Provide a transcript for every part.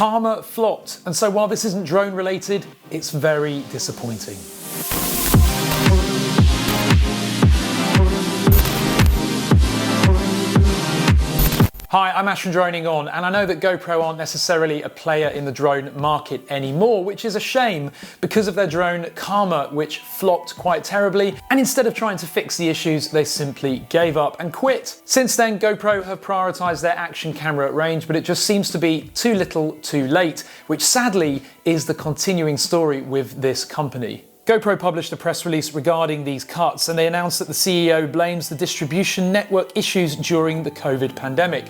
Karma flopped, and so while this isn't drone related, it's very disappointing. Hi, I'm Ash from DroningON, and I know that GoPro aren't necessarily a player in the drone market anymore, which is a shame because of their drone Karma, which flopped quite terribly, and instead of trying to fix the issues, they simply gave up and quit. Since then, GoPro have prioritized their action camera range, but it just seems to be too little too late, which sadly is the continuing story with this company. GoPro published a press release regarding these cuts, and they announced that the CEO blames the distribution network issues during the COVID pandemic.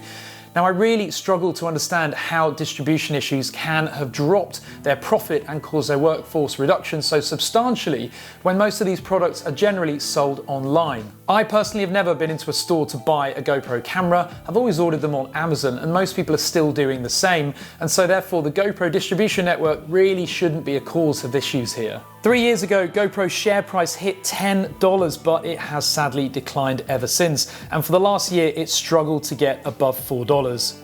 Now, I really struggle to understand how distribution issues can have dropped their profit and caused their workforce reduction so substantially when most of these products are generally sold online. I personally have never been into a store to buy a GoPro camera. I've always ordered them on Amazon, and most people are still doing the same, and so therefore the GoPro distribution network really shouldn't be a cause of issues here. 3 years ago, GoPro's share price hit $10, but it has sadly declined ever since, and for the last year it struggled to get above $4.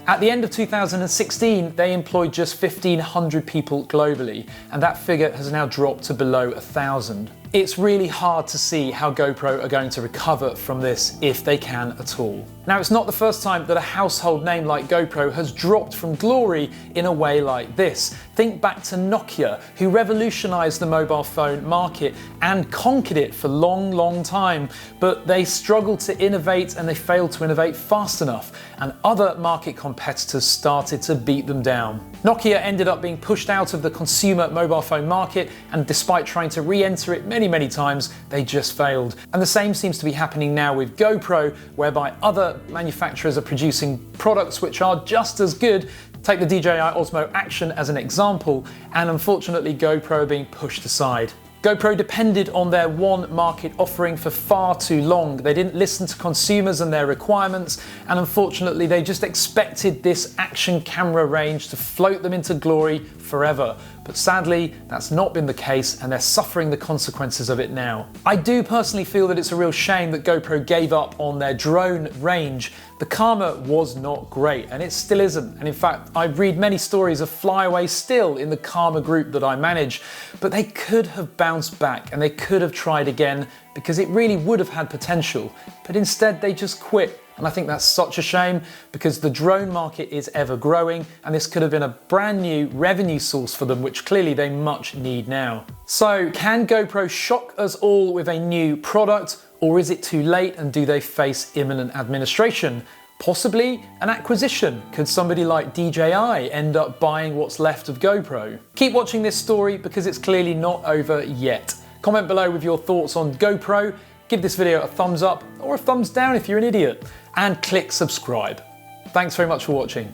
At the end of 2016, they employed just 1,500 people globally, and that figure has now dropped to below 1,000. It's really hard to see how GoPro are going to recover from this, if they can at all. Now, it's not the first time that a household name like GoPro has dropped from glory in a way like this. Think back to Nokia, who revolutionized the mobile phone market and conquered it for a long time, but they struggled to innovate and they failed to innovate fast enough, and other market competitors started to beat them down. Nokia ended up being pushed out of the consumer mobile phone market, and despite trying to re-enter it many times, they just failed. And the same seems to be happening now with GoPro, whereby other manufacturers are producing products which are just as good. Take the DJI Osmo Action as an example, and unfortunately GoPro are being pushed aside. GoPro depended on their one market offering for far too long. They didn't listen to consumers and their requirements, and unfortunately they just expected this action camera range to float them into glory forever. But sadly, that's not been the case, and they're suffering the consequences of it now. I do personally feel that it's a real shame that GoPro gave up on their drone range. The Karma was not great, and it still isn't. And in fact, I read many stories of flyaways still in the Karma group that I manage, but they could have bounced back and they could have tried again because it really would have had potential, but instead they just quit. And I think that's such a shame because the drone market is ever growing, and this could have been a brand new revenue source for them, which clearly they much need now. So can GoPro shock us all with a new product, or is it too late and do they face imminent administration? Possibly an acquisition. Could somebody like DJI end up buying what's left of GoPro? Keep watching this story because it's clearly not over yet. Comment below with your thoughts on GoPro. Give this video a thumbs up or a thumbs down if you're an idiot, and click subscribe. Thanks very much for watching.